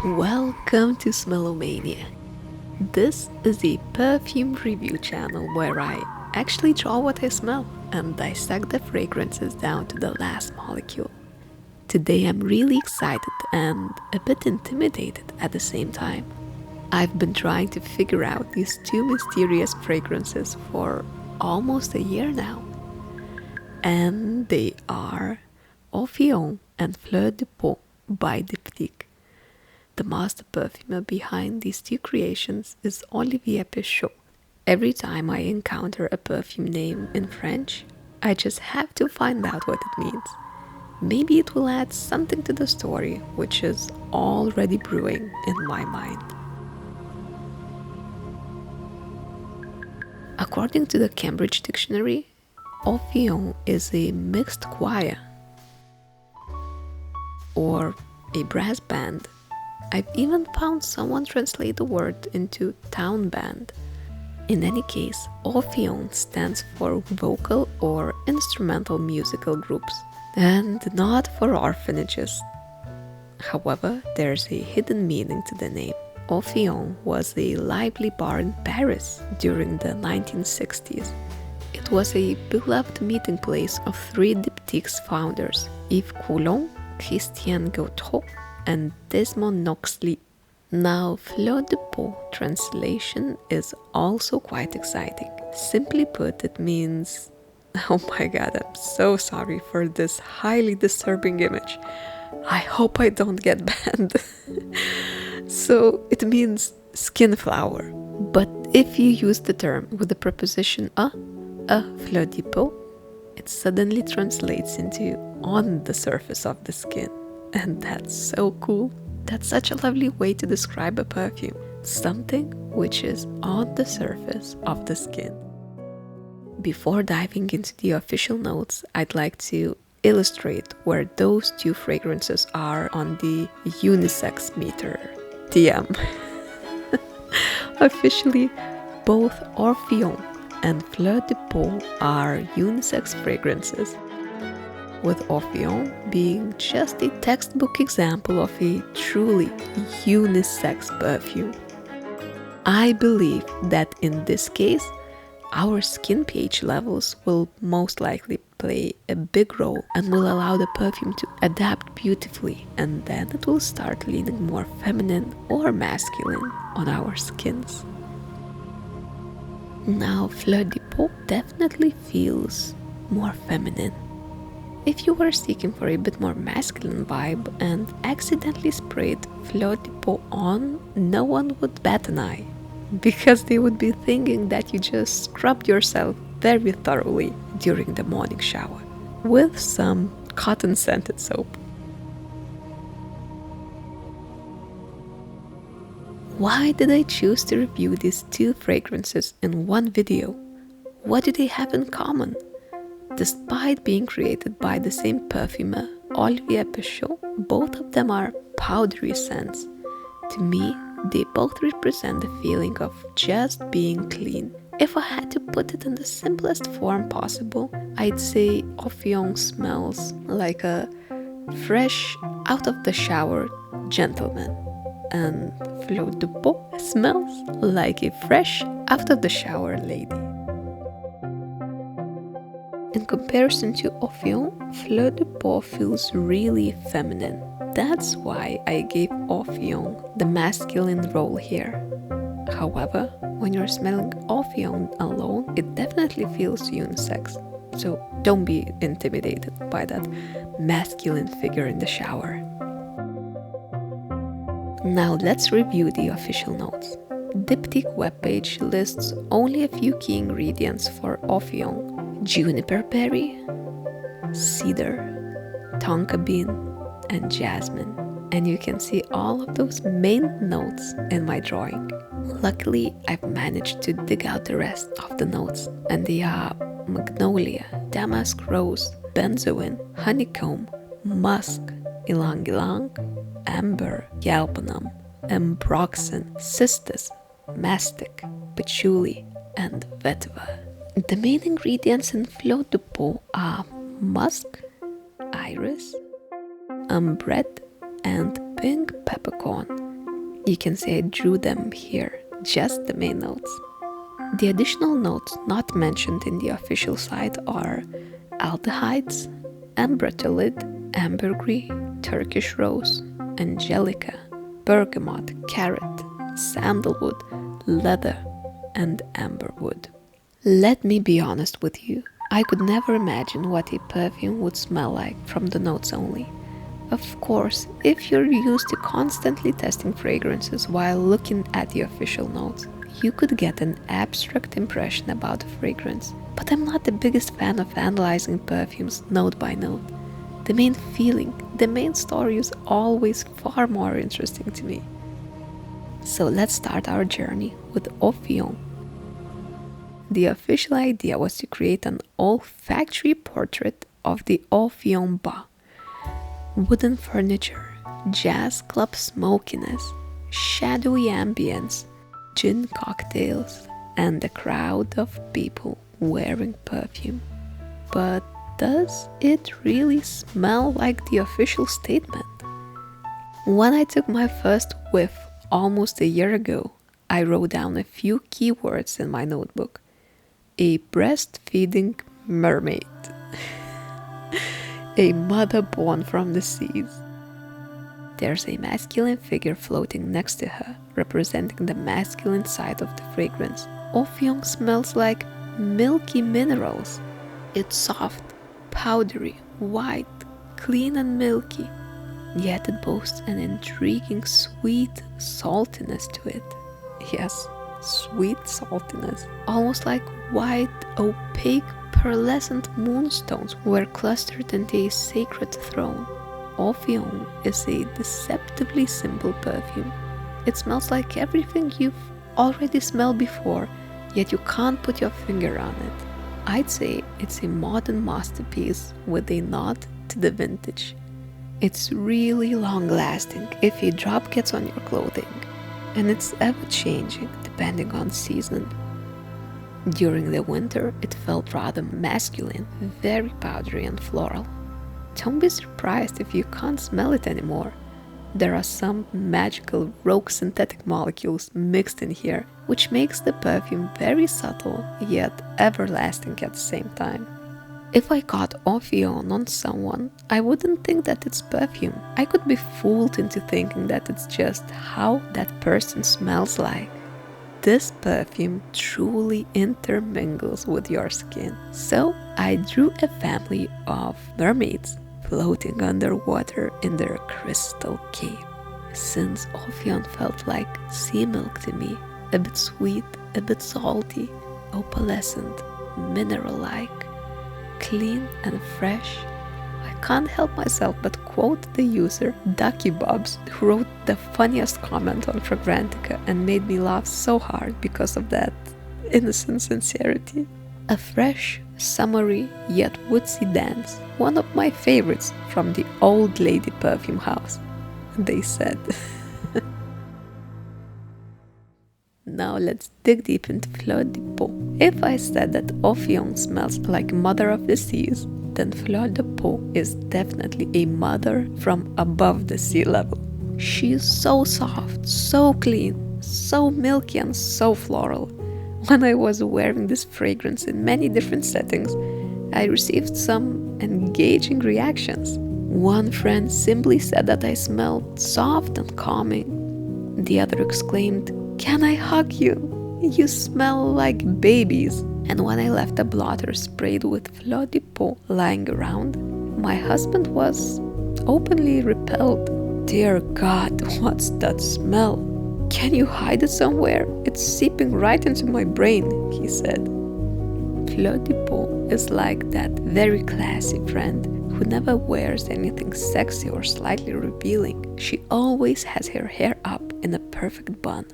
Welcome to Smellomania. This is a perfume review channel where I actually draw what I smell and dissect the fragrances down to the last molecule. Today I'm really excited and a bit intimidated at the same time. I've been trying to figure out these two mysterious fragrances for almost a year now. And they are Orphéon and Fleur de Peau by Diptyque. The master perfumer behind these two creations is Olivier Pescheux. Every time I encounter a perfume name in French, I just have to find out what it means. Maybe it will add something to the story, which is already brewing in my mind. According to the Cambridge Dictionary, Orphéon is a mixed choir or a brass band. I've even found someone translate the word into town band. In any case, Orphéon stands for vocal or instrumental musical groups, and not for orphanages. However, there's a hidden meaning to the name. Orphéon was a lively bar in Paris during the 1960s. It was a beloved meeting place of three Diptyque's founders, Yves Coulon, Christian Gautreau, and Desmond Knoxley. Now, Fleur de Peau translation is also quite exciting. Simply put, it means, oh my god, I'm so sorry for this highly disturbing image. I hope I don't get banned. So, it means skin flower. But if you use the term with the preposition a fleur de peau, it suddenly translates into on the surface of the skin. And that's so cool. That's such a lovely way to describe a perfume. Something which is on the surface of the skin. Before diving into the official notes, I'd like to illustrate where those two fragrances are on the Unisex meter. TM. Officially, both Orphéon and Fleur de Peau are unisex fragrances, with Orphéon being just a textbook example of a truly unisex perfume. I believe that in this case, our skin pH levels will most likely play a big role and will allow the perfume to adapt beautifully, and then it will start leaning more feminine or masculine on our skins. Now, Fleur de Peau definitely feels more feminine. If you were seeking for a bit more masculine vibe and accidentally sprayed Fleur de Peau on, no one would bat an eye, because they would be thinking that you just scrubbed yourself very thoroughly during the morning shower with some cotton-scented soap. Why did I choose to review these two fragrances in one video? What do they have in common? Despite being created by the same perfumer, Olivier Pescheux, both of them are powdery scents. To me, they both represent the feeling of just being clean. If I had to put it in the simplest form possible, I'd say Orphéon smells like a fresh, out-of-the-shower gentleman, and Fleur de Peau smells like a fresh, out-of-the-shower lady. In comparison to Orphéon, Fleur de Peau feels really feminine. That's why I gave Orphéon the masculine role here. However, when you're smelling Orphéon alone, it definitely feels unisex. So don't be intimidated by that masculine figure in the shower. Now let's review the official notes. Diptyque webpage lists only a few key ingredients for Orphéon: juniper berry, cedar, tonka bean, and jasmine. And you can see all of those main notes in my drawing. Luckily, I've managed to dig out the rest of the notes, and they are magnolia, damask rose, benzoin, honeycomb, musk, ylang ylang, amber, galbanum, ambroxan, cistus, mastic, patchouli, and vetiver. The main ingredients in Fleur de Peau are musk, iris, ambrette, and pink peppercorn. You can say I drew them here, just the main notes. The additional notes not mentioned in the official site are aldehydes, ambratolid, ambergris, Turkish rose, angelica, bergamot, carrot, sandalwood, leather, and amberwood. Let me be honest with you, I could never imagine what a perfume would smell like from the notes only. Of course, if you're used to constantly testing fragrances while looking at the official notes, you could get an abstract impression about the fragrance. But I'm not the biggest fan of analyzing perfumes note by note. The main feeling, the main story is always far more interesting to me. So let's start our journey with Orphéon. The official idea was to create an olfactory portrait of the Orphéon Bas. Wooden furniture, jazz club smokiness, shadowy ambience, gin cocktails, and a crowd of people wearing perfume. But does it really smell like the official statement? When I took my first whiff almost a year ago, I wrote down a few keywords in my notebook. A breastfeeding mermaid. A mother born from the seas. There's a masculine figure floating next to her, representing the masculine side of the fragrance. Orphéon smells like milky minerals. It's soft, powdery, white, clean and milky, yet it boasts an intriguing sweet saltiness to it. Yes, sweet saltiness, almost like white, opaque, pearlescent moonstones were clustered into a sacred throne. Orphéon is a deceptively simple perfume. It smells like everything you've already smelled before, yet you can't put your finger on it. I'd say it's a modern masterpiece with a nod to the vintage. It's really long-lasting if a drop gets on your clothing, and it's ever-changing depending on season. During the winter, it felt rather masculine, very powdery and floral. Don't be surprised if you can't smell it anymore. There are some magical rogue synthetic molecules mixed in here, which makes the perfume very subtle yet everlasting at the same time. If I got Orphéon on someone, I wouldn't think that it's perfume. I could be fooled into thinking that it's just how that person smells like. This perfume truly intermingles with your skin. So I drew a family of mermaids floating underwater in their crystal cave. Since Orphéon felt like sea milk to me, a bit sweet, a bit salty, opalescent, mineral-like, clean and fresh, I can't help myself but quote the user Ducky Bobs, who wrote the funniest comment on Fragrantica and made me laugh so hard because of that innocent sincerity. A fresh, summery yet woodsy dance, one of my favorites from the old lady perfume house, they said. Now let's dig deep into Fleur de Peau. If I said that Orphéon smells like mother of the seas, then Fleur de Peau is definitely a mother from above the sea level. She is so soft, so clean, so milky and so floral. When I was wearing this fragrance in many different settings, I received some engaging reactions. One friend simply said that I smelled soft and calming. The other exclaimed, "Can I hug you? You smell like babies." And when I left a blotter sprayed with Fleur de Peau lying around, my husband was openly repelled. "Dear God, what's that smell? Can you hide it somewhere? It's seeping right into my brain," he said. Fleur de Peau is like that very classy friend who never wears anything sexy or slightly revealing. She always has her hair up in a perfect bun.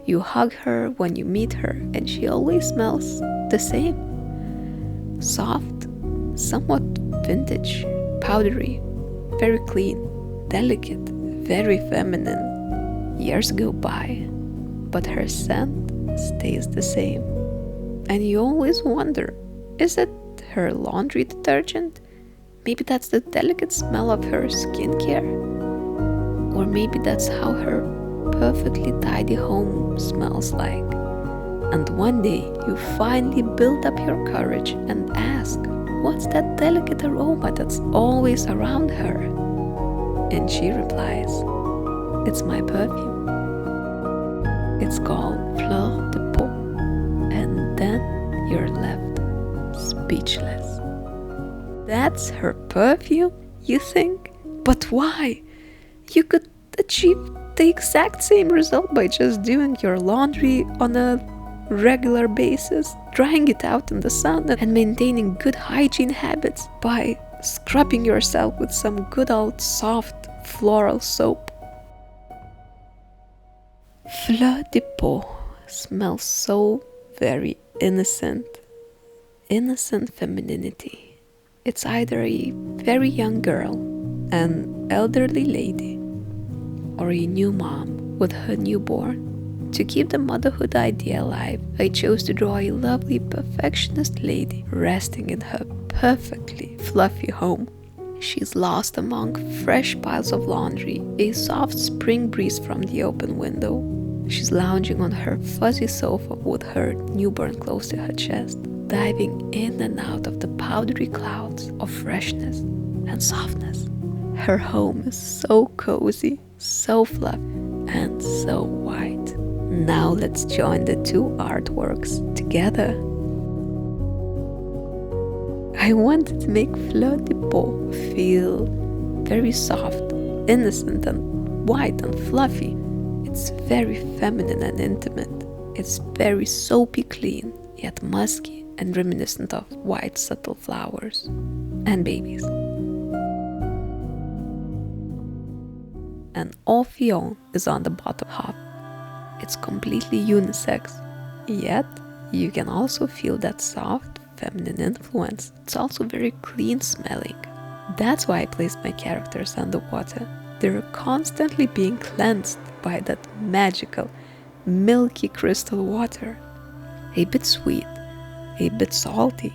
You hug her when you meet her, and she always smells the same. Soft, somewhat vintage, powdery, very clean, delicate, very feminine. Years go by, but her scent stays the same. And you always wonder, is it her laundry detergent? Maybe that's the delicate smell of her skincare? Or maybe that's how her perfectly tidy home smells like. And one day you finally build up your courage and ask, what's that delicate aroma that's always around her? And she replies, it's my perfume. It's called Fleur de Peau. And then you're left speechless. That's her perfume, you think? But why? You could achieve the exact same result by just doing your laundry on a regular basis, drying it out in the sun, and maintaining good hygiene habits by scrubbing yourself with some good old soft floral soap. Fleur de Peau smells so very innocent. Innocent femininity. It's either a very young girl, an elderly lady, or a new mom with her newborn. To keep the motherhood idea alive, I chose to draw a lovely perfectionist lady resting in her perfectly fluffy home. She's lost among fresh piles of laundry, a soft spring breeze from the open window. She's lounging on her fuzzy sofa with her newborn close to her chest, diving in and out of the powdery clouds of freshness and softness. Her home is so cozy, so fluffy, and so white. Now let's join the two artworks together. I wanted to make Fleur de Peau feel very soft, innocent, and white and fluffy. It's very feminine and intimate. It's very soapy clean, yet musky and reminiscent of white subtle flowers and babies. And Orphéon is on the bottom half. It's completely unisex, yet you can also feel that soft feminine influence. It's also very clean smelling. That's why I placed my characters underwater. They're constantly being cleansed by that magical, milky crystal water. A bit sweet, a bit salty,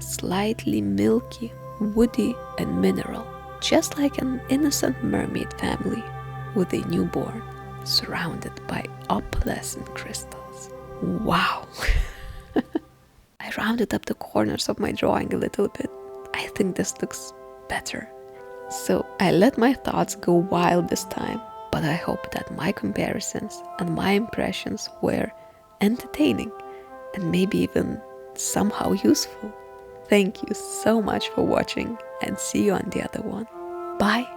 slightly milky, woody and mineral. Just like an innocent mermaid family with a newborn, surrounded by opalescent crystals. Wow! I rounded up the corners of my drawing a little bit. I think this looks better. So I let my thoughts go wild this time, but I hope that my comparisons and my impressions were entertaining and maybe even somehow useful. Thank you so much for watching, and see you on the other one. Bye!